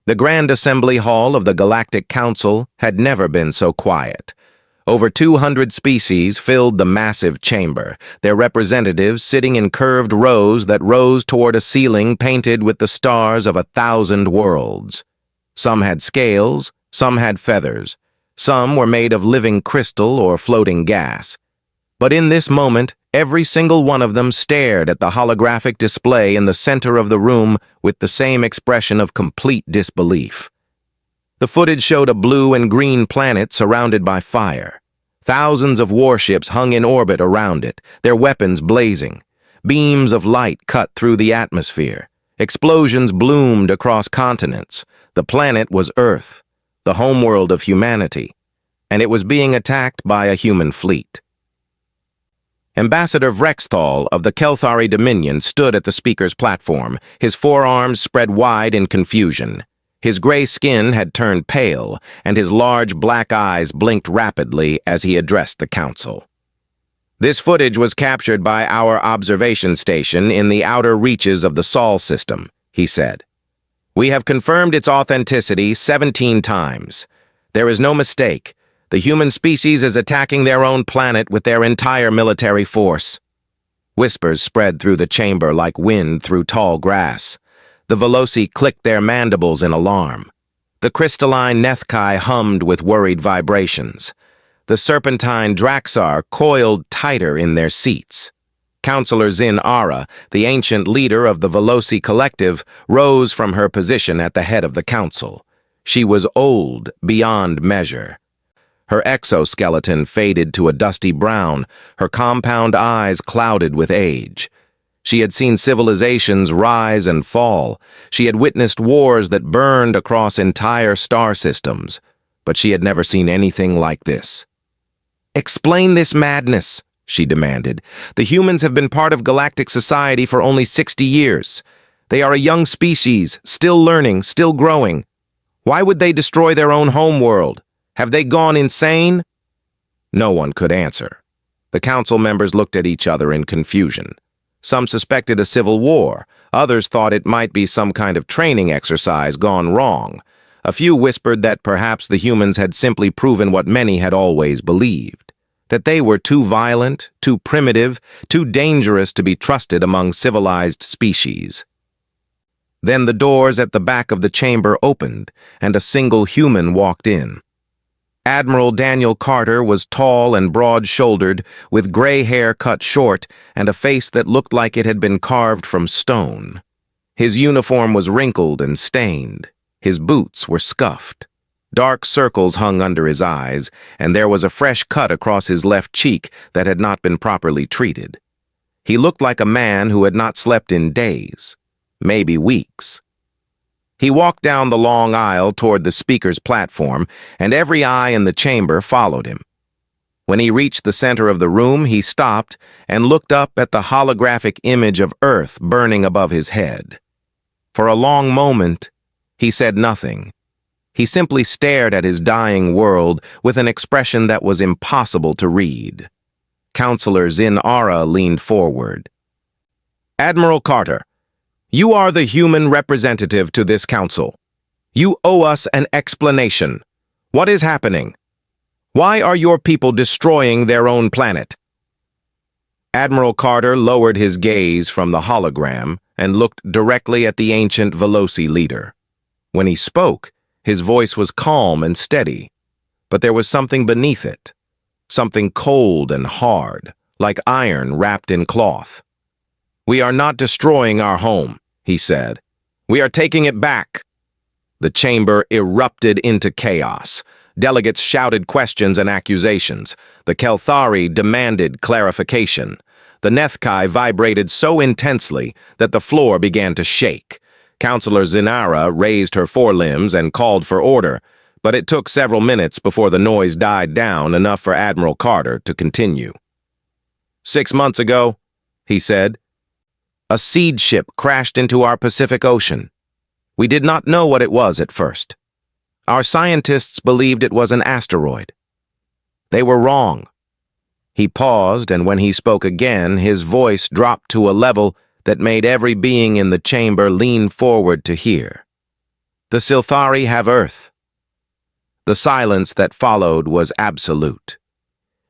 The Grand Assembly Hall of the Galactic Council had never been so quiet. Over 200 species filled the massive chamber, their representatives sitting in curved rows that rose toward a ceiling painted with the stars of 1,000 worlds. Some had scales, some had feathers, some were made of living crystal or floating gas. But in this moment, every single one of them stared at the holographic display in the center of the room with the same expression of complete disbelief. The footage showed a blue and green planet surrounded by fire. Thousands of warships hung in orbit around it, their weapons blazing. Beams of light cut through the atmosphere. Explosions bloomed across continents. The planet was Earth, the homeworld of humanity, and it was being attacked by a human fleet. Ambassador Vrexthal of the Kelthari Dominion stood at the speaker's platform, his forearms spread wide in confusion. His gray skin had turned pale, and his large black eyes blinked rapidly as he addressed the council. This footage was captured by our observation station in the outer reaches of the Sol system, he said. We have confirmed its authenticity 17 times. There is no mistake. The human species is attacking their own planet with their entire military force. Whispers spread through the chamber like wind through tall grass. The Veloci clicked their mandibles in alarm. The crystalline Nethkai hummed with worried vibrations. The serpentine Draxar coiled tighter in their seats. Counselor Zin Ara, the ancient leader of the Veloci collective, rose from her position at the head of the council. She was old beyond measure. Her exoskeleton faded to a dusty brown, her compound eyes clouded with age. She had seen civilizations rise and fall. She had witnessed wars that burned across entire star systems, but she had never seen anything like this. Explain this madness, she demanded. The humans have been part of galactic society for only 60 years. They are a young species, still learning, still growing. Why would they destroy their own homeworld? Have they gone insane? No one could answer. The council members looked at each other in confusion. Some suspected a civil war. Others thought it might be some kind of training exercise gone wrong. A few whispered that perhaps the humans had simply proven what many had always believed, that they were too violent, too primitive, too dangerous to be trusted among civilized species. Then the doors at the back of the chamber opened, and a single human walked in. Admiral Daniel Carter was tall and broad-shouldered, with gray hair cut short and a face that looked like it had been carved from stone. His uniform was wrinkled and stained. His boots were scuffed. Dark circles hung under his eyes, and there was a fresh cut across his left cheek that had not been properly treated. He looked like a man who had not slept in days, maybe weeks. He walked down the long aisle toward the speaker's platform, and every eye in the chamber followed him. When he reached the center of the room, he stopped and looked up at the holographic image of Earth burning above his head. For a long moment, he said nothing. He simply stared at his dying world with an expression that was impossible to read. Counselor Zin Ara leaned forward. Admiral Carter, you are the human representative to this council. You owe us an explanation. What is happening? Why are your people destroying their own planet? Admiral Carter lowered his gaze from the hologram and looked directly at the ancient Veloci leader. When he spoke, his voice was calm and steady, but there was something beneath it, something cold and hard, like iron wrapped in cloth. We are not destroying our home, he said. We are taking it back. The chamber erupted into chaos. Delegates shouted questions and accusations. The Kelthari demanded clarification. The Nethkai vibrated so intensely that the floor began to shake. Counselor Zinara raised her forelimbs and called for order, but it took several minutes before the noise died down enough for Admiral Carter to continue. 6 months ago, he said, a seed ship crashed into our Pacific Ocean. We did not know what it was at first. Our scientists believed it was an asteroid. They were wrong. He paused, and when he spoke again, his voice dropped to a level that made every being in the chamber lean forward to hear. The Silthari have Earth. The silence that followed was absolute.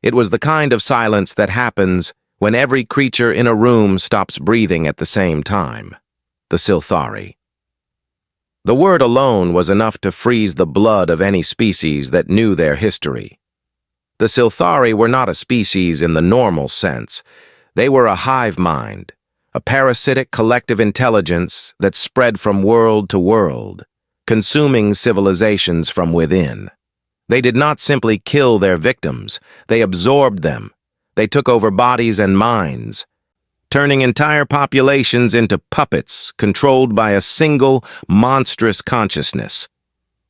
It was the kind of silence that happens when every creature in a room stops breathing at the same time. The Silthari. The word alone was enough to freeze the blood of any species that knew their history. The Silthari were not a species in the normal sense. They were a hive mind, a parasitic collective intelligence that spread from world to world, consuming civilizations from within. They did not simply kill their victims, they absorbed them. They took over bodies and minds, turning entire populations into puppets controlled by a single, monstrous consciousness.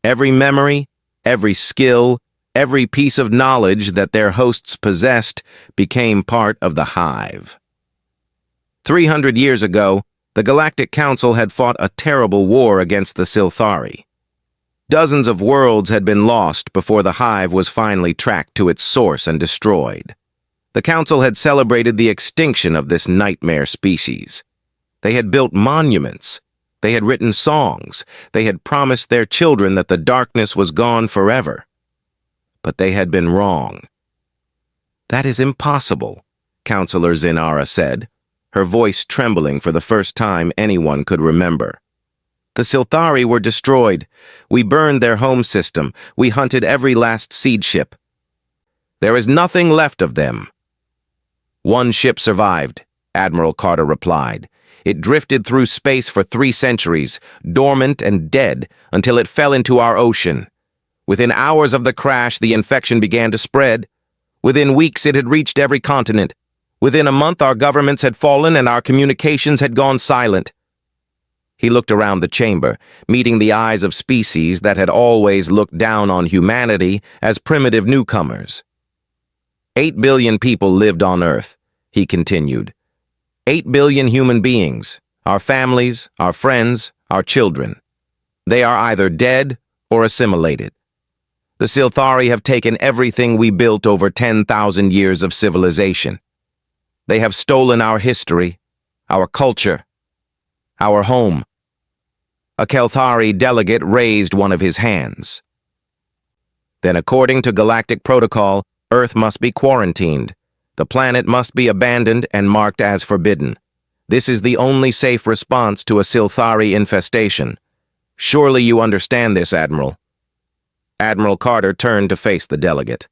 Every memory, every skill, every piece of knowledge that their hosts possessed became part of the hive. 300 years ago, the Galactic Council had fought a terrible war against the Silthari. Dozens of worlds had been lost before the hive was finally tracked to its source and destroyed. The Council had celebrated the extinction of this nightmare species. They had built monuments. They had written songs. They had promised their children that the darkness was gone forever. But they had been wrong. "That is impossible," Counselor Zinara said, her voice trembling for the first time anyone could remember. "The Silthari were destroyed. We burned their home system. We hunted every last seed ship. There is nothing left of them." "One ship survived," Admiral Carter replied. "It drifted through space for 3 centuries, dormant and dead, until it fell into our ocean. Within hours of the crash, the infection began to spread. Within weeks, it had reached every continent. Within a month, our governments had fallen and our communications had gone silent." He looked around the chamber, meeting the eyes of species that had always looked down on humanity as primitive newcomers. 8 billion people lived on Earth, he continued. 8 billion human beings, our families, our friends, our children. They are either dead or assimilated. The Silthari have taken everything we built over 10,000 years of civilization. They have stolen our history, our culture, our home. A Kelthari delegate raised one of his hands. "Then according to galactic protocol, Earth must be quarantined. The planet must be abandoned and marked as forbidden. This is the only safe response to a Silthari infestation. Surely you understand this, Admiral." Admiral Carter turned to face the delegate.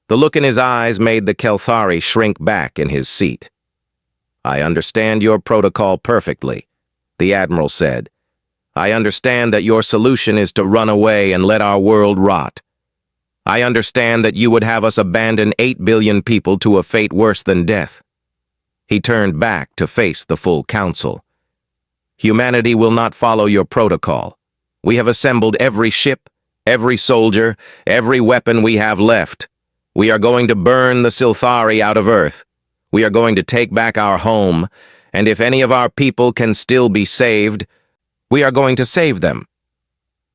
The look in his eyes made the Kelthari shrink back in his seat. "I understand your protocol perfectly," the Admiral said. "I understand that your solution is to run away and let our world rot. I understand that you would have us abandon 8 billion people to a fate worse than death." He turned back to face the full council. "Humanity will not follow your protocol. We have assembled every ship, every soldier, every weapon we have left. We are going to burn the Silthari out of Earth. We are going to take back our home, and if any of our people can still be saved, we are going to save them."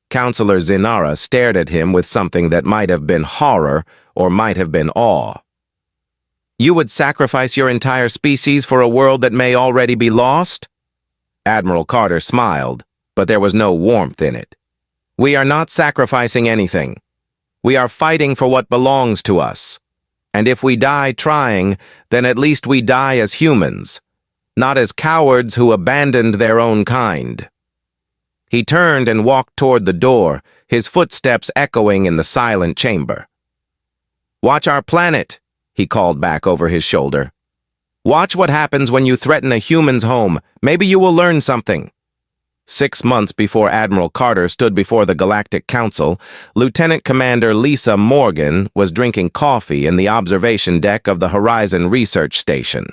Counselor Zinara stared at him with something that might have been horror or might have been awe. "You would sacrifice your entire species for a world that may already be lost?" Admiral Carter smiled, but there was no warmth in it. "We are not sacrificing anything. We are fighting for what belongs to us. And if we die trying, then at least we die as humans, not as cowards who abandoned their own kind." He turned and walked toward the door, his footsteps echoing in the silent chamber. "Watch our planet," he called back over his shoulder. "Watch what happens when you threaten a human's home. Maybe you will learn something." 6 months before Admiral Carter stood before the Galactic Council, Lieutenant Commander Lisa Morgan was drinking coffee in the observation deck of the Horizon Research Station.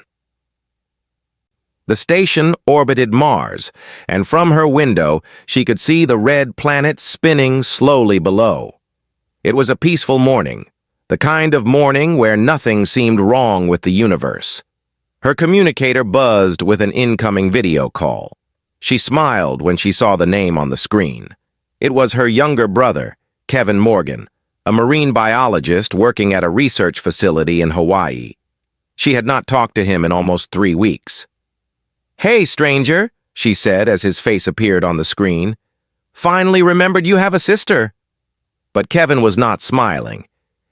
The station orbited Mars, and from her window she could see the red planet spinning slowly below. It was a peaceful morning, the kind of morning where nothing seemed wrong with the universe. Her communicator buzzed with an incoming video call. She smiled when she saw the name on the screen. It was her younger brother, Kevin Morgan, a marine biologist working at a research facility in Hawaii. She had not talked to him in almost 3 weeks. "Hey, stranger," she said as his face appeared on the screen. Finally remembered you have a sister." But Kevin was not smiling.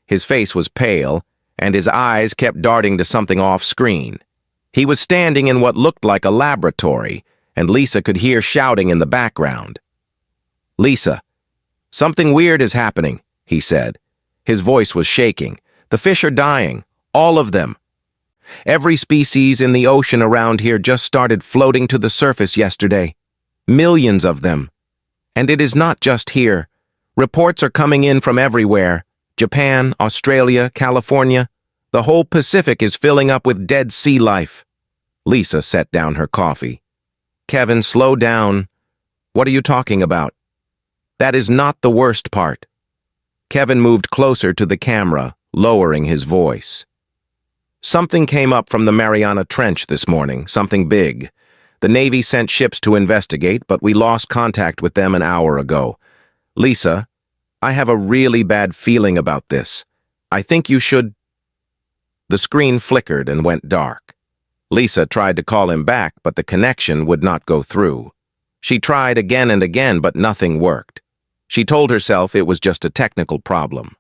His face was pale, and his eyes kept darting to something off-screen. He was standing in what looked like a laboratory, and Lisa could hear shouting in the background. "Lisa, something weird is happening," he said. His voice was shaking. "The fish are dying, all of them. Every species in the ocean around here just started floating to the surface yesterday. Millions of them. And it is not just here. Reports are coming in from everywhere. Japan, Australia, California. The whole Pacific is filling up with dead sea life." Lisa set down her coffee. "Kevin, slow down. What are you talking about? That is not the worst part." Kevin moved closer to the camera, lowering his voice. "Something came up from the Mariana Trench this morning, something big. The Navy sent ships to investigate, but we lost contact with them an hour ago. Lisa, I have a really bad feeling about this. I think you should—" The screen flickered and went dark. Lisa tried to call him back, but the connection would not go through. She tried again and again, but nothing worked. She told herself it was just a technical problem.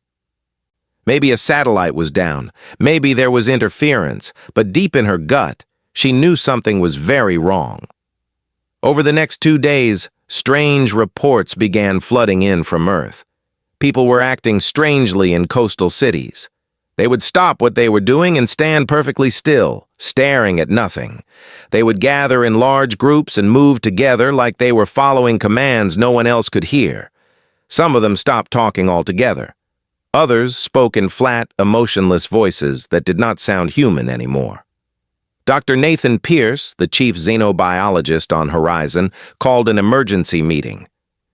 Maybe a satellite was down, maybe there was interference, but deep in her gut, she knew something was very wrong. Over the next 2 days, strange reports began flooding in from Earth. People were acting strangely in coastal cities. They would stop what they were doing and stand perfectly still, staring at nothing. They would gather in large groups and move together like they were following commands no one else could hear. Some of them stopped talking altogether. Others spoke in flat, emotionless voices that did not sound human anymore. Dr. Nathan Pierce, the chief xenobiologist on Horizon, called an emergency meeting.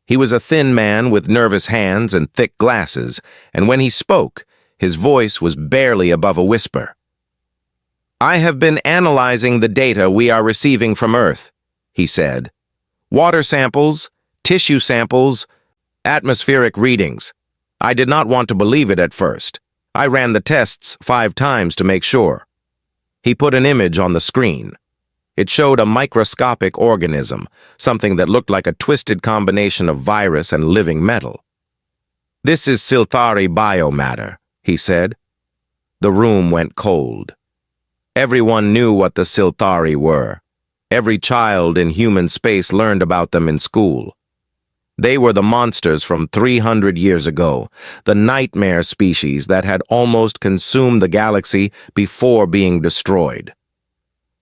He was a thin man with nervous hands and thick glasses, and when he spoke, his voice was barely above a whisper. "I have been analyzing the data we are receiving from Earth," he said. "Water samples, tissue samples, atmospheric readings. I did not want to believe it at first. I ran the tests 5 times to make sure." He put an image on the screen. It showed a microscopic organism, something that looked like a twisted combination of virus and living metal. "This is Silthari biomatter," he said. The room went cold. Everyone knew what the Silthari were. Every child in human space learned about them in school. They were the monsters from 300 years ago, the nightmare species that had almost consumed the galaxy before being destroyed.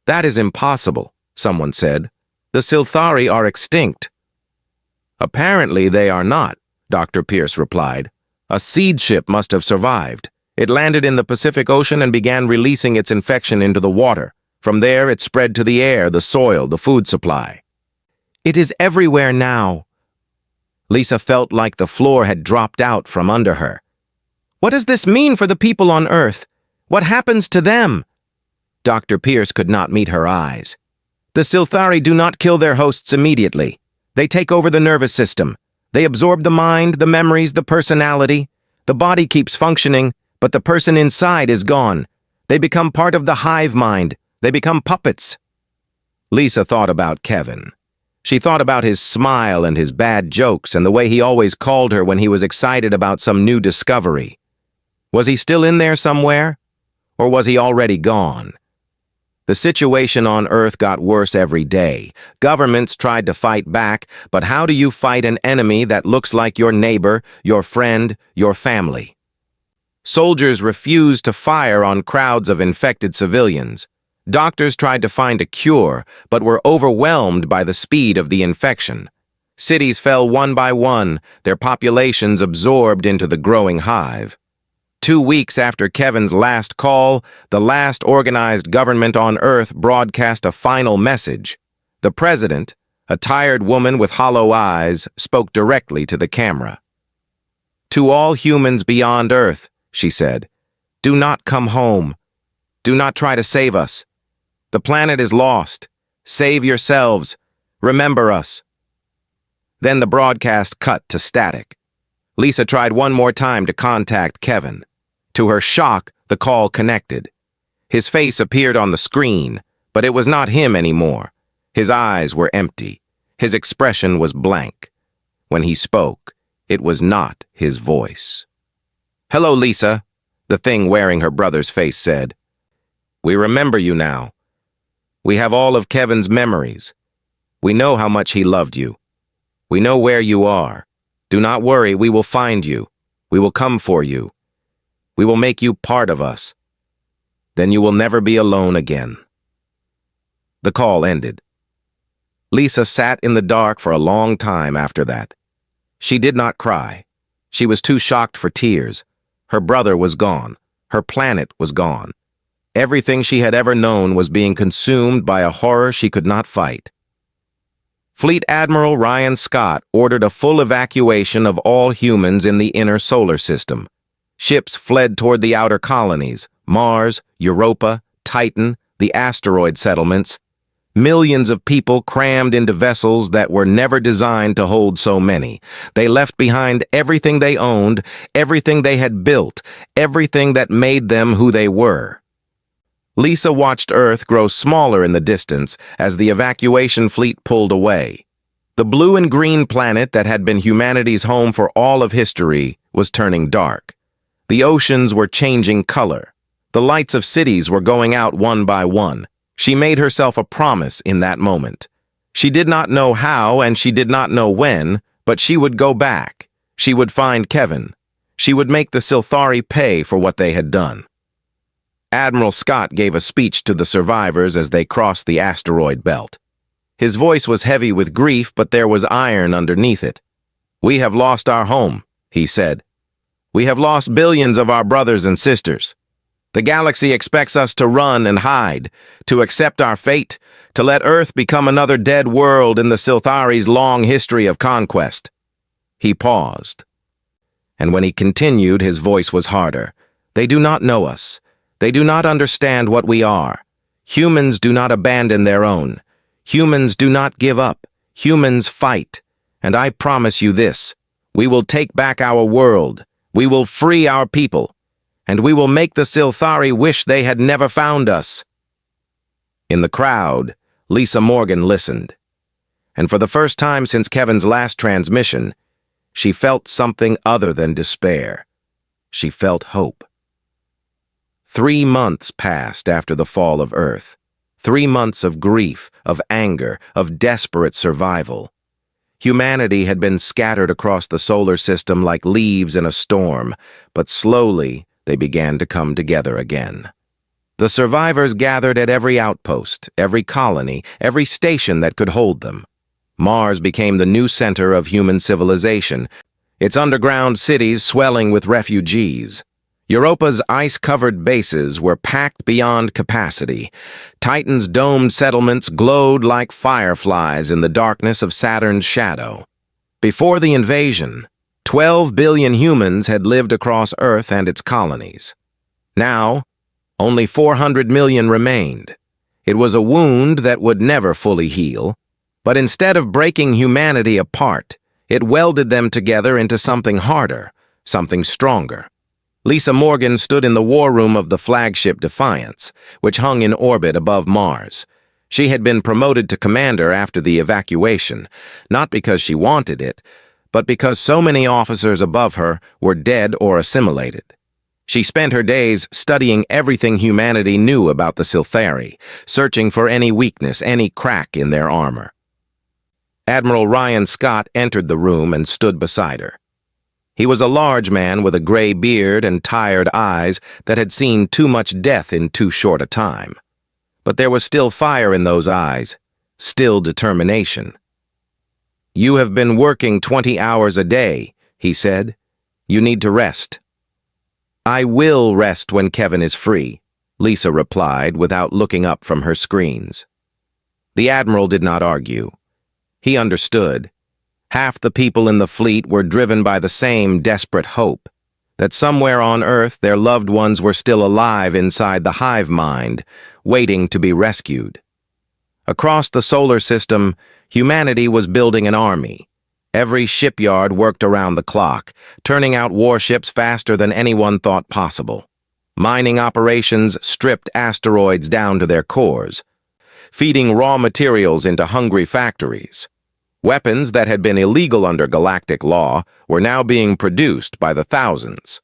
"That is impossible," someone said. "The Silthari are extinct." "Apparently they are not," Dr. Pierce replied. "A seed ship must have survived. It landed in the Pacific Ocean and began releasing its infection into the water. From there, it spread to the air, the soil, the food supply. It is everywhere now." Lisa felt like the floor had dropped out from under her. "What does this mean for the people on Earth? What happens to them?" Dr. Pierce could not meet her eyes. "The Silthari do not kill their hosts immediately. They take over the nervous system. They absorb the mind, the memories, the personality. The body keeps functioning, but the person inside is gone. They become part of the hive mind. They become puppets." Lisa thought about Kevin. She thought about his smile and his bad jokes and the way he always called her when he was excited about some new discovery. Was he still in there somewhere? Or was he already gone? The situation on Earth got worse every day. Governments tried to fight back, but how do you fight an enemy that looks like your neighbor, your friend, your family? Soldiers refused to fire on crowds of infected civilians. Doctors tried to find a cure, but were overwhelmed by the speed of the infection. Cities fell one by one, their populations absorbed into the growing hive. 2 weeks after Kevin's last call, the last organized government on Earth broadcast a final message. The president, a tired woman with hollow eyes, spoke directly to the camera. "To all humans beyond Earth," she said, "do not come home. Do not try to save us. The planet is lost. Save yourselves. Remember us." Then the broadcast cut to static. Lisa tried one more time to contact Kevin. To her shock, the call connected. His face appeared on the screen, but it was not him anymore. His eyes were empty. His expression was blank. When he spoke, it was not his voice. "Hello, Lisa," the thing wearing her brother's face said. "We remember you now. We have all of Kevin's memories. We know how much he loved you. We know where you are. Do not worry, we will find you. We will come for you. We will make you part of us. Then you will never be alone again." The call ended. Lisa sat in the dark for a long time after that. She did not cry. She was too shocked for tears. Her brother was gone. Her planet was gone. Everything she had ever known was being consumed by a horror she could not fight. Fleet Admiral Ryan Scott ordered a full evacuation of all humans in the inner solar system. Ships fled toward the outer colonies, Mars, Europa, Titan, the asteroid settlements. Millions of people crammed into vessels that were never designed to hold so many. They left behind everything they owned, everything they had built, everything that made them who they were. Lisa watched Earth grow smaller in the distance as the evacuation fleet pulled away. The blue and green planet that had been humanity's home for all of history was turning dark. The oceans were changing color. The lights of cities were going out one by one. She made herself a promise in that moment. She did not know how and she did not know when, but she would go back. She would find Kevin. She would make the Silthari pay for what they had done. Admiral Scott gave a speech to the survivors as they crossed the asteroid belt. His voice was heavy with grief, but there was iron underneath it. "We have lost our home," he said. "We have lost billions of our brothers and sisters. The galaxy expects us to run and hide, to accept our fate, to let Earth become another dead world in the Silthari's long history of conquest." He paused. And when he continued, his voice was harder. "They do not know us. They do not understand what we are. Humans do not abandon their own. Humans do not give up. Humans fight. And I promise you this, we will take back our world. We will free our people. And we will make the Silthari wish they had never found us." In the crowd, Lisa Morgan listened. And for the first time since Kevin's last transmission, she felt something other than despair. She felt hope. 3 months passed after the fall of Earth. 3 months of grief, of anger, of desperate survival. Humanity had been scattered across the solar system like leaves in a storm, but slowly they began to come together again. The survivors gathered at every outpost, every colony, every station that could hold them. Mars became the new center of human civilization, its underground cities swelling with refugees. Europa's ice-covered bases were packed beyond capacity. Titan's domed settlements glowed like fireflies in the darkness of Saturn's shadow. Before the invasion, 12 billion humans had lived across Earth and its colonies. Now, only 400 million remained. It was a wound that would never fully heal, but instead of breaking humanity apart, it welded them together into something harder, something stronger. Lisa Morgan stood in the war room of the flagship Defiance, which hung in orbit above Mars. She had been promoted to commander after the evacuation, not because she wanted it, but because so many officers above her were dead or assimilated. She spent her days studying everything humanity knew about the Silthari, searching for any weakness, any crack in their armor. Admiral Ryan Scott entered the room and stood beside her. He was a large man with a gray beard and tired eyes that had seen too much death in too short a time. But there was still fire in those eyes, still determination. "You have been working 20 hours a day," he said. "You need to rest." "I will rest when Kevin is free," Lisa replied without looking up from her screens. The Admiral did not argue. He understood. Half the people in the fleet were driven by the same desperate hope, that somewhere on Earth their loved ones were still alive inside the hive mind, waiting to be rescued. Across the solar system, humanity was building an army. Every shipyard worked around the clock, turning out warships faster than anyone thought possible. Mining operations stripped asteroids down to their cores, feeding raw materials into hungry factories. Weapons that had been illegal under galactic law were now being produced by the thousands.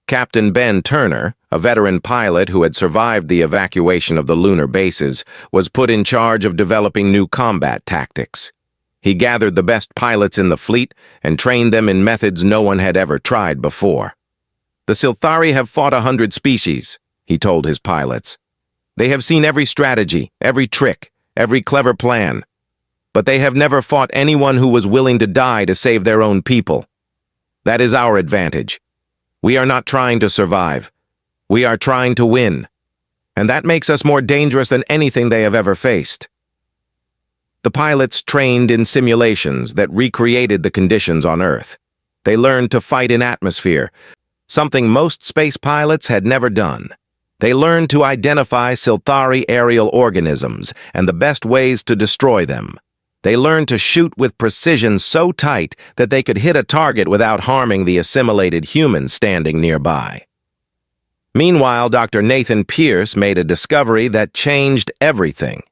Captain Ben Turner, a veteran pilot who had survived the evacuation of the lunar bases, was put in charge of developing new combat tactics. He gathered the best pilots in the fleet and trained them in methods no one had ever tried before. "The Silthari have fought 100 species," he told his pilots. "They have seen every strategy, every trick, every clever plan. But they have never fought anyone who was willing to die to save their own people. That is our advantage. We are not trying to survive. We are trying to win. And that makes us more dangerous than anything they have ever faced." The pilots trained in simulations that recreated the conditions on Earth. They learned to fight in atmosphere, something most space pilots had never done. They learned to identify Silthari aerial organisms and the best ways to destroy them. They learned to shoot with precision so tight that they could hit a target without harming the assimilated humans standing nearby. Meanwhile, Dr. Nathan Pierce made a discovery that changed everything.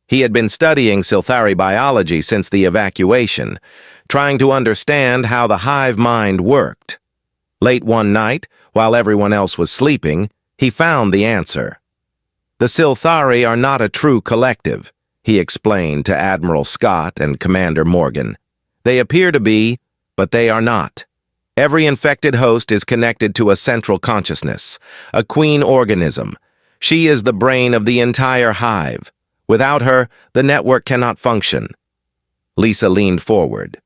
He had been studying Silthari biology since the evacuation, trying to understand how the hive mind worked. Late one night, while everyone else was sleeping, he found the answer. "The Silthari are not a true collective," he explained to Admiral Scott and Commander Morgan. "They appear to be, but they are not. Every infected host is connected to a central consciousness, a queen organism. She is the brain of the entire hive. Without her, the network cannot function." Lisa leaned forward.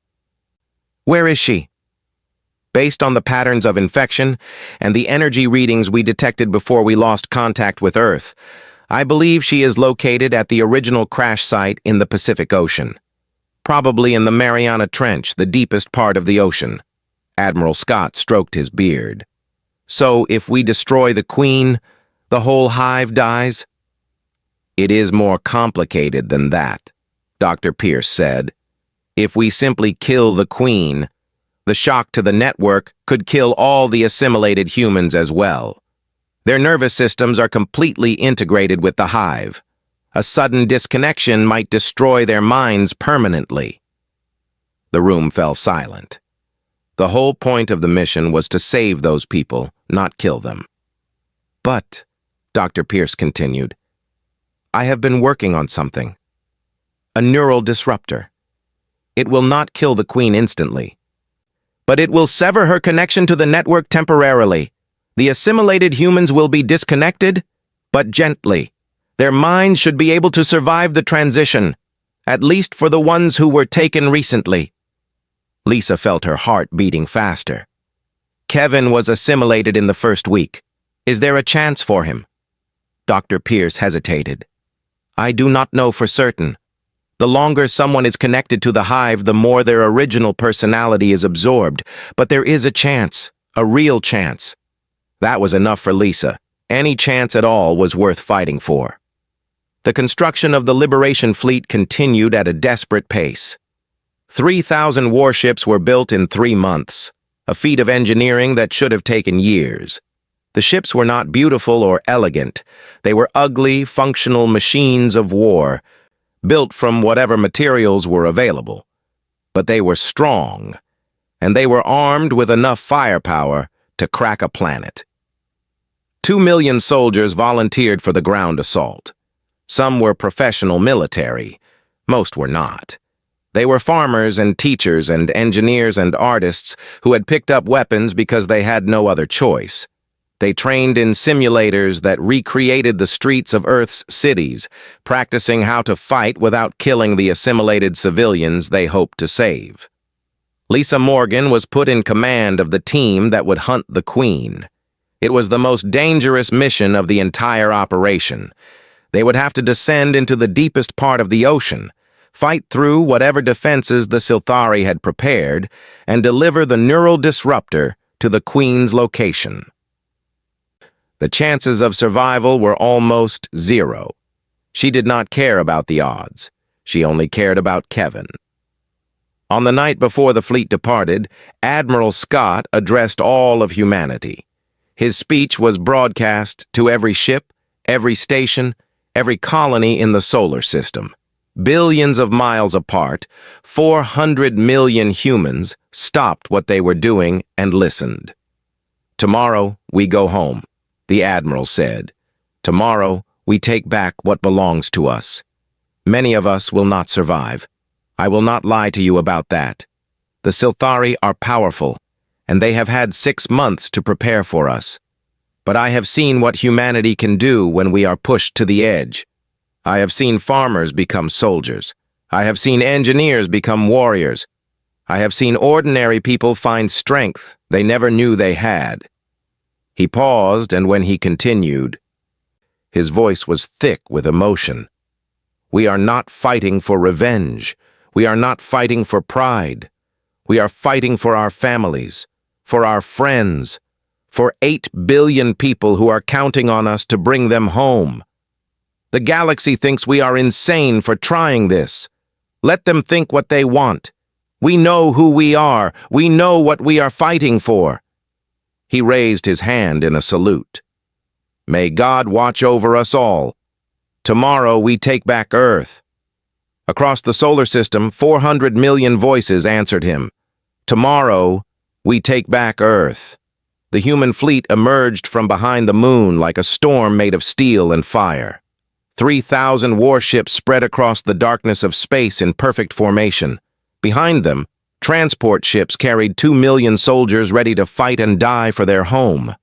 "Where is she?" "Based on the patterns of infection and the energy readings we detected before we lost contact with Earth, I believe she is located at the original crash site in the Pacific Ocean. Probably in the Mariana Trench, the deepest part of the ocean." Admiral Scott stroked his beard. "So if we destroy the Queen, the whole hive dies?" "It is more complicated than that," Dr. Pierce said. "If we simply kill the Queen, the shock to the network could kill all the assimilated humans as well. Their nervous systems are completely integrated with the hive. A sudden disconnection might destroy their minds permanently." The room fell silent. The whole point of the mission was to save those people, not kill them. "But," Dr. Pierce continued, "I have been working on something. A neural disruptor. It will not kill the Queen instantly, but it will sever her connection to the network temporarily. The assimilated humans will be disconnected, but gently. Their minds should be able to survive the transition, at least for the ones who were taken recently." Lisa felt her heart beating faster. "Kevin was assimilated in the first week. Is there a chance for him?" Dr. Pierce hesitated. "I do not know for certain. The longer someone is connected to the hive, the more their original personality is absorbed. But there is a chance, a real chance." That was enough for Lisa. Any chance at all was worth fighting for. The construction of the Liberation Fleet continued at a desperate pace. 3,000 warships were built in 3 months, a feat of engineering that should have taken years. The ships were not beautiful or elegant. They were ugly, functional machines of war, built from whatever materials were available. But they were strong, and they were armed with enough firepower to crack a planet. 2 million soldiers volunteered for the ground assault. Some were professional military. Most were not. They were farmers and teachers and engineers and artists who had picked up weapons because they had no other choice. They trained in simulators that recreated the streets of Earth's cities, practicing how to fight without killing the assimilated civilians they hoped to save. Lisa Morgan was put in command of the team that would hunt the Queen. It was the most dangerous mission of the entire operation. They would have to descend into the deepest part of the ocean, fight through whatever defenses the Silthari had prepared, and deliver the neural disruptor to the Queen's location. The chances of survival were almost zero. She did not care about the odds. She only cared about Kevin. On the night before the fleet departed, Admiral Scott addressed all of humanity. His speech was broadcast to every ship, every station, every colony in the solar system. billions of miles apart, 400 million humans stopped what they were doing and listened. "Tomorrow, we go home," the Admiral said. "Tomorrow, we take back what belongs to us. Many of us will not survive. I will not lie to you about that. The Silthari are powerful, and they have had 6 months to prepare for us. But I have seen what humanity can do when we are pushed to the edge. I have seen farmers become soldiers. I have seen engineers become warriors. I have seen ordinary people find strength they never knew they had." He paused, and when he continued, his voice was thick with emotion. "We are not fighting for revenge. We are not fighting for pride. We are fighting for our families, for our friends, for 8 billion people who are counting on us to bring them home. The galaxy thinks we are insane for trying this. Let them think what they want. We know who we are. We know what we are fighting for." He raised his hand in a salute. "May God watch over us all. Tomorrow we take back Earth." Across the solar system, 400 million voices answered him. "Tomorrow we take back Earth." The human fleet emerged from behind the moon like a storm made of steel and fire. 3,000 warships spread across the darkness of space in perfect formation. Behind them, transport ships carried 2 million soldiers ready to fight and die for their home.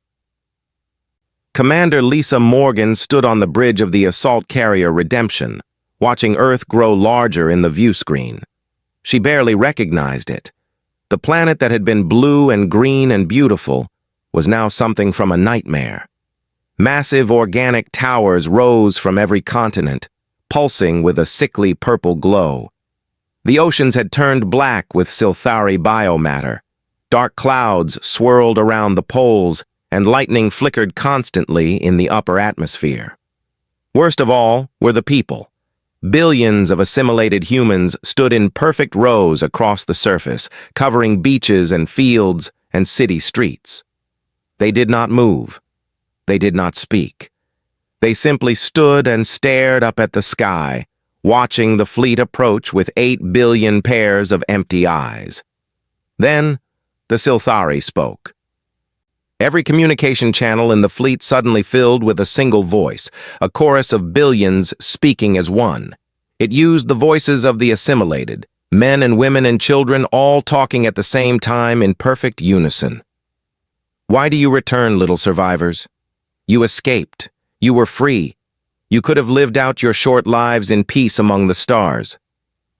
Commander Lisa Morgan stood on the bridge of the assault carrier Redemption, watching Earth grow larger in the view screen. She barely recognized it. The planet that had been blue and green and beautiful was now something from a nightmare. Massive organic towers rose from every continent, pulsing with a sickly purple glow. The oceans had turned black with Silthari biomatter. Dark clouds swirled around the poles, and lightning flickered constantly in the upper atmosphere. Worst of all were the people. Billions of assimilated humans stood in perfect rows across the surface, covering beaches and fields and city streets. They did not move. They did not speak. They simply stood and stared up at the sky, watching the fleet approach with 8 billion pairs of empty eyes. Then, the Silthari spoke. Every communication channel in the fleet suddenly filled with a single voice, a chorus of billions speaking as one. It used the voices of the assimilated, men and women and children all talking at the same time in perfect unison. "Why do you return, little survivors? You escaped. You were free. You could have lived out your short lives in peace among the stars.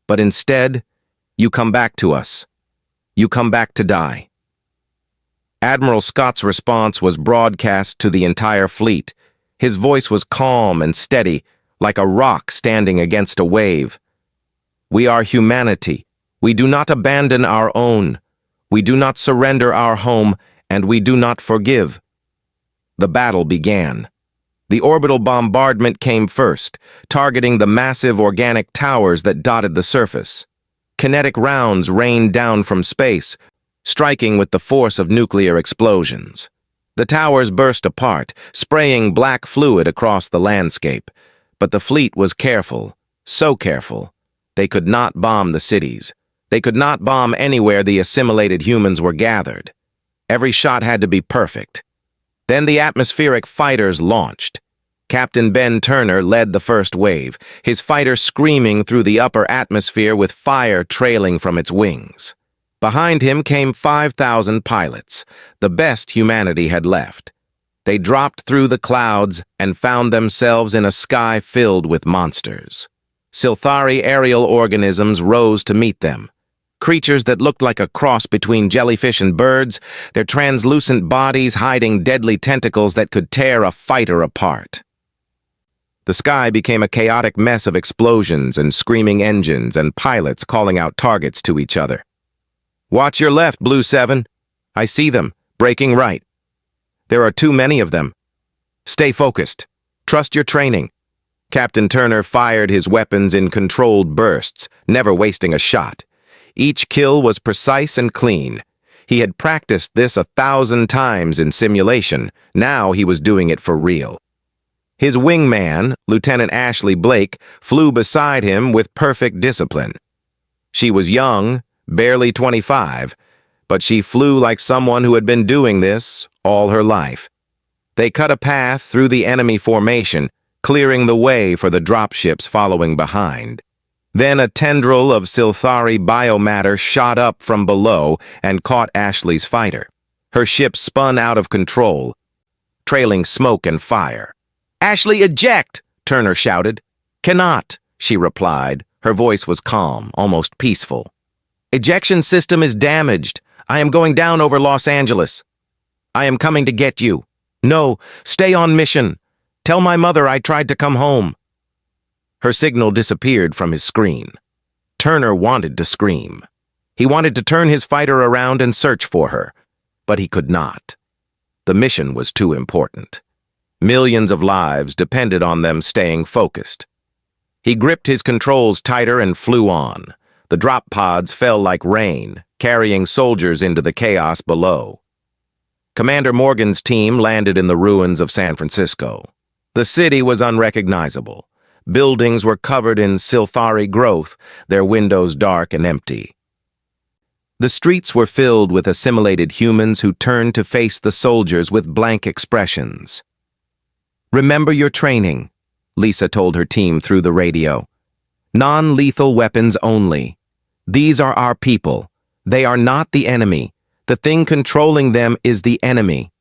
But instead, you come back to us. You come back to die." Admiral Scott's response was broadcast to the entire fleet. His voice was calm and steady, like a rock standing against a wave. "We are humanity. We do not abandon our own. We do not surrender our home, and we do not forgive." The battle began. The orbital bombardment came first, targeting the massive organic towers that dotted the surface. Kinetic rounds rained down from space, striking with the force of nuclear explosions. The towers burst apart, spraying black fluid across the landscape. But the fleet was careful, so careful. They could not bomb the cities. They could not bomb anywhere the assimilated humans were gathered. Every shot had to be perfect. Then the atmospheric fighters launched. Captain Ben Turner led the first wave, his fighter screaming through the upper atmosphere with fire trailing from its wings. Behind him came 5,000 pilots, the best humanity had left. They dropped through the clouds and found themselves in a sky filled with monsters. Silthari aerial organisms rose to meet them. Creatures that looked like a cross between jellyfish and birds, their translucent bodies hiding deadly tentacles that could tear a fighter apart. The sky became a chaotic mess of explosions and screaming engines and pilots calling out targets to each other. "Watch your left, Blue 7. I see them, breaking right. There are too many of them. Stay focused. Trust your training." Captain Turner fired his weapons in controlled bursts, never wasting a shot. Each kill was precise and clean. He had practiced this 1,000 times in simulation. Now he was doing it for real. His wingman, Lieutenant Ashley Blake, flew beside him with perfect discipline. She was young, barely 25, but she flew like someone who had been doing this all her life. They cut a path through the enemy formation, clearing the way for the dropships following behind. Then a tendril of Silthari biomatter shot up from below and caught Ashley's fighter. Her ship spun out of control, trailing smoke and fire. "Ashley, eject!" Turner shouted. "Cannot," she replied. Her voice was calm, almost peaceful. "Ejection system is damaged. I am going down over Los Angeles. I am coming to get you. No, stay on mission. Tell my mother I tried to come home." Her signal disappeared from his screen. Turner wanted to scream. He wanted to turn his fighter around and search for her, but he could not. The mission was too important. Millions of lives depended on them staying focused. He gripped his controls tighter and flew on. The drop pods fell like rain, carrying soldiers into the chaos below. Commander Morgan's team landed in the ruins of San Francisco. The city was unrecognizable. Buildings were covered in Silthari growth, their windows dark and empty. The streets were filled with assimilated humans who turned to face the soldiers with blank expressions. "Remember your training," Lisa told her team through the radio. "Non-lethal weapons only. These are our people. They are not the enemy. The thing controlling them is the enemy."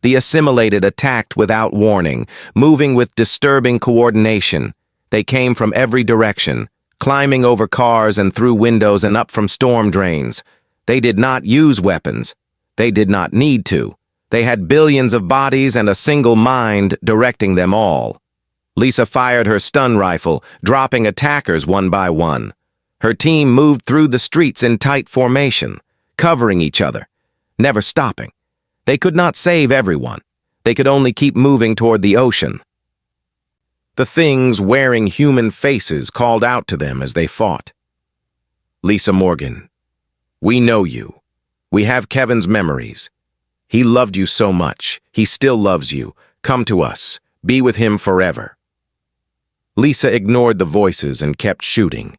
The assimilated attacked without warning, moving with disturbing coordination. They came from every direction, climbing over cars and through windows and up from storm drains. They did not use weapons. They did not need to. They had billions of bodies and a single mind directing them all. Lisa fired her stun rifle, dropping attackers one by one. Her team moved through the streets in tight formation, covering each other, never stopping. They could not save everyone. They could only keep moving toward the ocean. The things wearing human faces called out to them as they fought. "Lisa Morgan, we know you. We have Kevin's memories. He loved you so much. He still loves you. Come to us. Be with him forever." Lisa ignored the voices and kept shooting.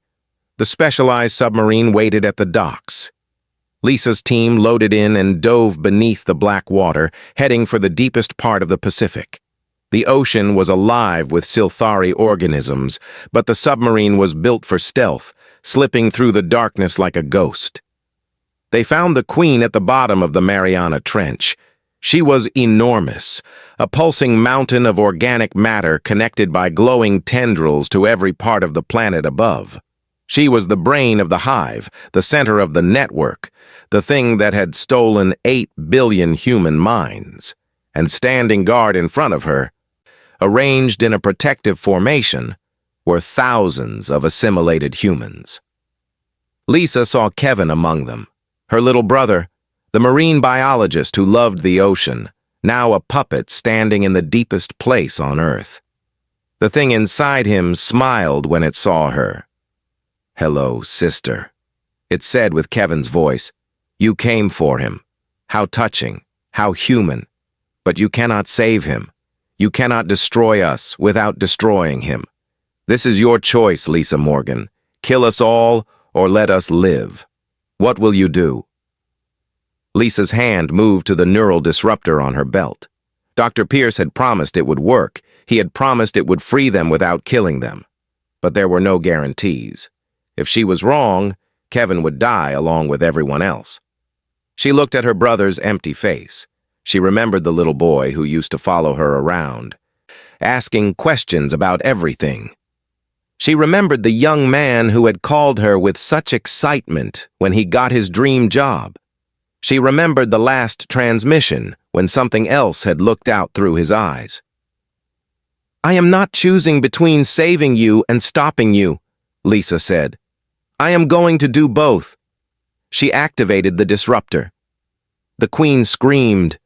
The specialized submarine waited at the docks. Lisa's team loaded in and dove beneath the black water, heading for the deepest part of the Pacific. The ocean was alive with Silthari organisms, but the submarine was built for stealth, slipping through the darkness like a ghost. They found the Queen at the bottom of the Mariana Trench. She was enormous, a pulsing mountain of organic matter connected by glowing tendrils to every part of the planet above. She was the brain of the hive, the center of the network, the thing that had stolen 8 billion human minds. And standing guard in front of her, arranged in a protective formation, were thousands of assimilated humans. Lisa saw Kevin among them, her little brother, the marine biologist who loved the ocean, now a puppet standing in the deepest place on Earth. The thing inside him smiled when it saw her. "Hello, sister," it said with Kevin's voice. "You came for him. How touching, how human. But you cannot save him. You cannot destroy us without destroying him. This is your choice, Lisa Morgan. Kill us all or let us live. What will you do?" Lisa's hand moved to the neural disruptor on her belt. Dr. Pierce had promised it would work. He had promised it would free them without killing them. But there were no guarantees. If she was wrong, Kevin would die along with everyone else. She looked at her brother's empty face. She remembered the little boy who used to follow her around, asking questions about everything. She remembered the young man who had called her with such excitement when he got his dream job. She remembered the last transmission when something else had looked out through his eyes. "I am not choosing between saving you and stopping you," Lisa said. "I am going to do both." She activated the disruptor. The Queen screamed.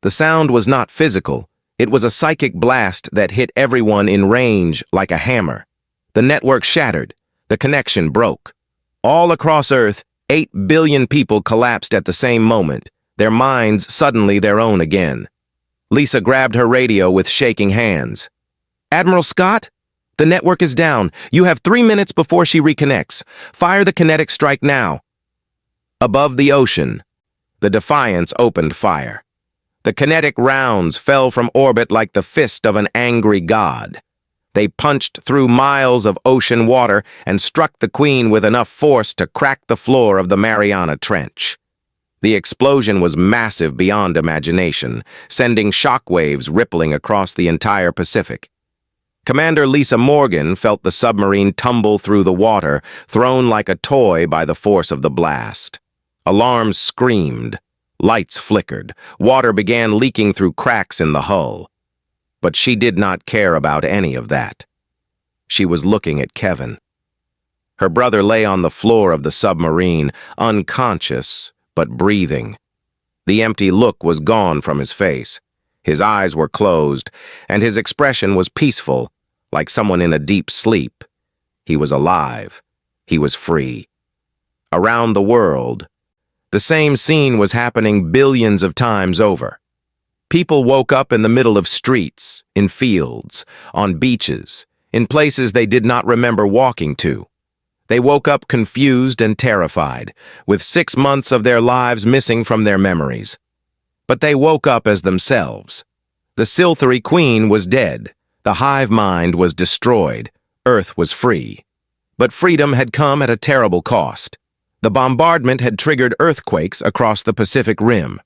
The sound was not physical. It was a psychic blast that hit everyone in range like a hammer. The network shattered. The connection broke. All across Earth, 8 billion people collapsed at the same moment, their minds suddenly their own again. Lisa grabbed her radio with shaking hands. Admiral Scott? The network is down. You have 3 minutes before she reconnects. Fire the kinetic strike now. Above the ocean, the Defiance opened fire. The kinetic rounds fell from orbit like the fist of an angry god. They punched through miles of ocean water and struck the Queen with enough force to crack the floor of the Mariana Trench. The explosion was massive beyond imagination, sending shockwaves rippling across the entire Pacific. Commander Lisa Morgan felt the submarine tumble through the water, thrown like a toy by the force of the blast. Alarms screamed. Lights flickered. Water began leaking through cracks in the hull. But she did not care about any of that. She was looking at Kevin. Her brother lay on the floor of the submarine, unconscious, but breathing. The empty look was gone from his face. His eyes were closed, and his expression was peaceful, like someone in a deep sleep. He was alive. He was free. Around the world, the same scene was happening billions of times over. People woke up in the middle of streets, in fields, on beaches, in places they did not remember walking to. They woke up confused and terrified, with 6 months of their lives missing from their memories. But they woke up as themselves. The Silthery Queen was dead. The hive mind was destroyed. Earth was free. But freedom had come at a terrible cost. The bombardment had triggered earthquakes across the Pacific Rim.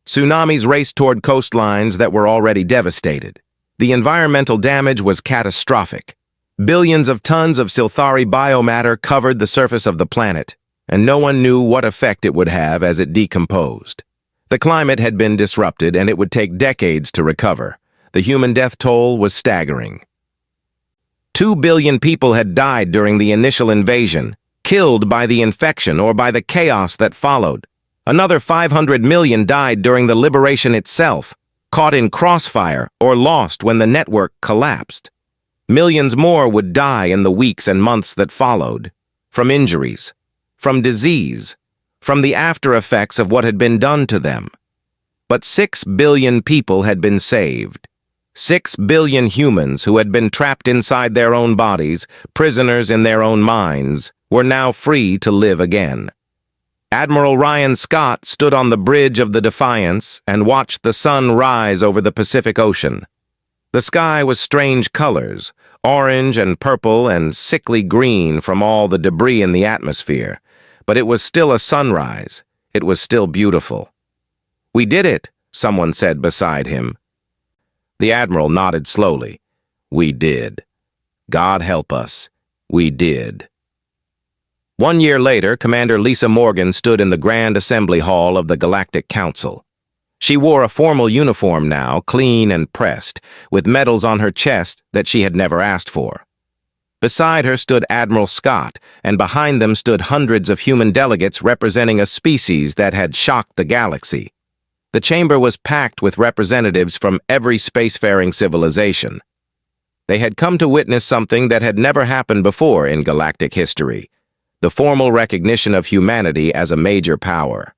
Tsunamis raced toward coastlines that were already devastated. The environmental damage was catastrophic. Billions of tons of Silthari biomatter covered the surface of the planet, and no one knew what effect it would have as it decomposed. The climate had been disrupted, and it would take decades to recover. The human death toll was staggering. 2 billion people had died during the initial invasion, killed by the infection or by the chaos that followed. Another 500 million died during the liberation itself, caught in crossfire or lost when the network collapsed. Millions more would die in the weeks and months that followed, from injuries, from disease, from the after effects of what had been done to them. But 6 billion people had been saved. 6 billion humans who had been trapped inside their own bodies, prisoners in their own minds, were now free to live again. Admiral Ryan Scott stood on the bridge of the Defiance and watched the sun rise over the Pacific Ocean. The sky was strange colors, orange and purple and sickly green from all the debris in the atmosphere, but it was still a sunrise. It was still beautiful. "We did it," someone said beside him. The Admiral nodded slowly. "We did. God help us. We did." 1 year later, Commander Lisa Morgan stood in the Grand Assembly Hall of the Galactic Council. She wore a formal uniform now, clean and pressed, with medals on her chest that she had never asked for. Beside her stood Admiral Scott, and behind them stood hundreds of human delegates representing a species that had shocked the galaxy. The chamber was packed with representatives from every spacefaring civilization. They had come to witness something that had never happened before in galactic history: the formal recognition of humanity as a major power.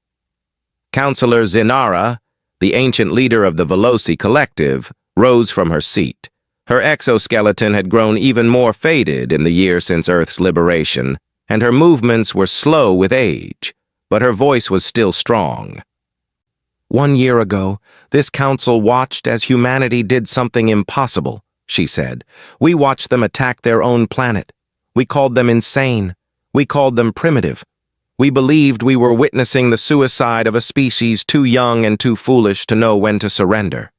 Counselor Zinara, the ancient leader of the Veloci Collective, rose from her seat. Her exoskeleton had grown even more faded in the year since Earth's liberation, and her movements were slow with age, but her voice was still strong. 1 year ago, this council watched as humanity did something impossible, she said. We watched them attack their own planet. We called them insane. We called them primitive. We believed we were witnessing the suicide of a species too young and too foolish to know when to surrender.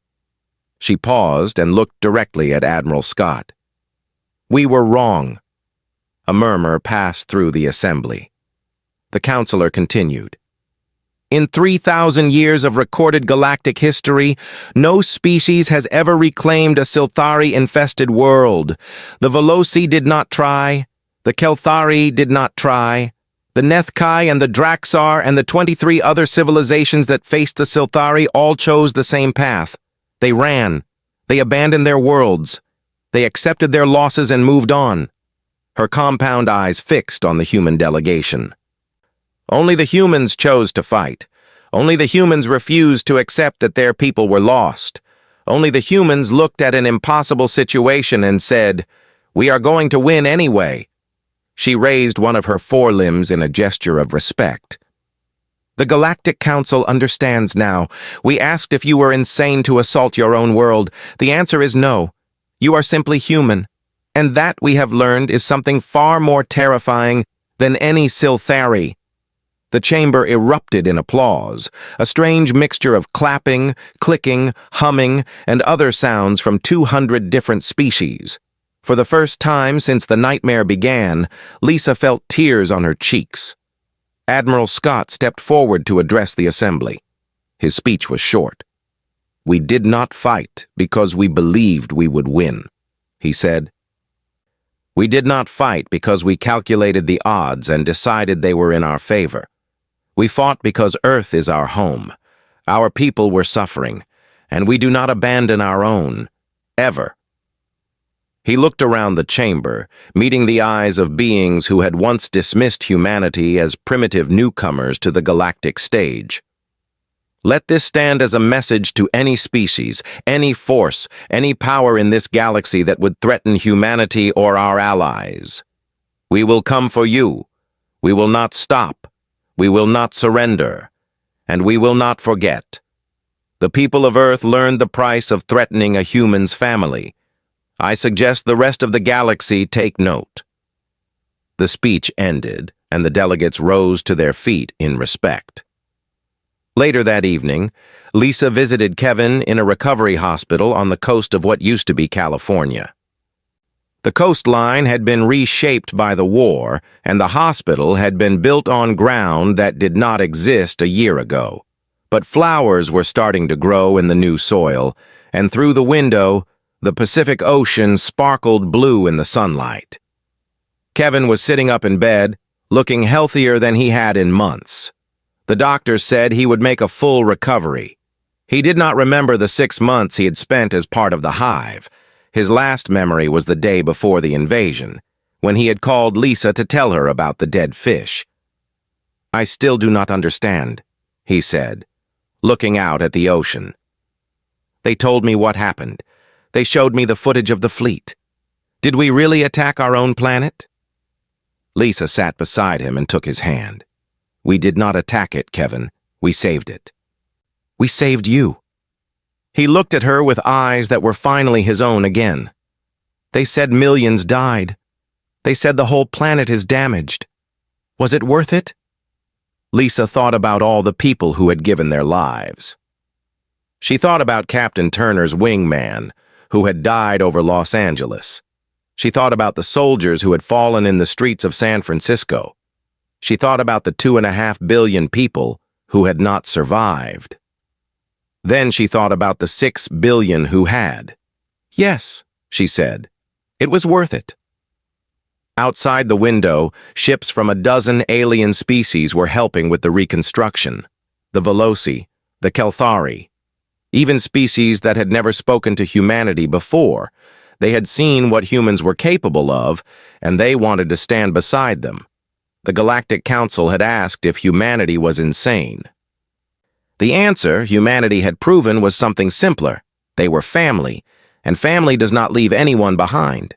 She paused and looked directly at Admiral Scott. We were wrong. A murmur passed through the assembly. The counselor continued. In 3,000 years of recorded galactic history, no species has ever reclaimed a Silthari-infested world. The Veloci did not try. The Kelthari did not try. The Nethkai and the Draxar and the 23 other civilizations that faced the Silthari all chose the same path. They ran. They abandoned their worlds. They accepted their losses and moved on. Her compound eyes fixed on the human delegation. Only the humans chose to fight. Only the humans refused to accept that their people were lost. Only the humans looked at an impossible situation and said, "We are going to win anyway." She raised one of her forelimbs in a gesture of respect. "The Galactic Council understands now. We asked if you were insane to assault your own world. The answer is no. You are simply human. And that, we have learned, is something far more terrifying than any Silthari." The chamber erupted in applause, a strange mixture of clapping, clicking, humming, and other sounds from 200 different species. For the first time since the nightmare began, Lisa felt tears on her cheeks. Admiral Scott stepped forward to address the assembly. His speech was short. "We did not fight because we believed we would win," he said. "We did not fight because we calculated the odds and decided they were in our favor. We fought because Earth is our home. Our people were suffering, and we do not abandon our own, ever." He looked around the chamber, meeting the eyes of beings who had once dismissed humanity as primitive newcomers to the galactic stage. "Let this stand as a message to any species, any force, any power in this galaxy that would threaten humanity or our allies. We will come for you. We will not stop. We will not surrender. And we will not forget. The people of Earth learned the price of threatening a human's family. I suggest the rest of the galaxy take note." The speech ended, and the delegates rose to their feet in respect. Later that evening, Lisa visited Kevin in a recovery hospital on the coast of what used to be California. The coastline had been reshaped by the war, and the hospital had been built on ground that did not exist a year ago. But flowers were starting to grow in the new soil, and through the window, the Pacific Ocean sparkled blue in the sunlight. Kevin was sitting up in bed, looking healthier than he had in months. The doctors said he would make a full recovery. He did not remember the 6 months he had spent as part of the hive. His last memory was the day before the invasion, when he had called Lisa to tell her about the dead fish. "I still do not understand," he said, looking out at the ocean. "They told me what happened. They showed me the footage of the fleet. Did we really attack our own planet?" Lisa sat beside him and took his hand. "We did not attack it, Kevin. We saved it." "We saved you." He looked at her with eyes that were finally his own again. "They said millions died. They said the whole planet is damaged. Was it worth it?" Lisa thought about all the people who had given their lives. She thought about Captain Turner's wingman, who had died over Los Angeles. She thought about the soldiers who had fallen in the streets of San Francisco. She thought about the 2.5 billion people who had not survived. Then she thought about the 6 billion who had. "Yes," she said, "it was worth it." Outside the window, ships from a dozen alien species were helping with the reconstruction. The Veloci, the Kelthari, even species that had never spoken to humanity before. They had seen what humans were capable of, and they wanted to stand beside them. The Galactic Council had asked if humanity was insane. The answer humanity had proven was something simpler. They were family, and family does not leave anyone behind.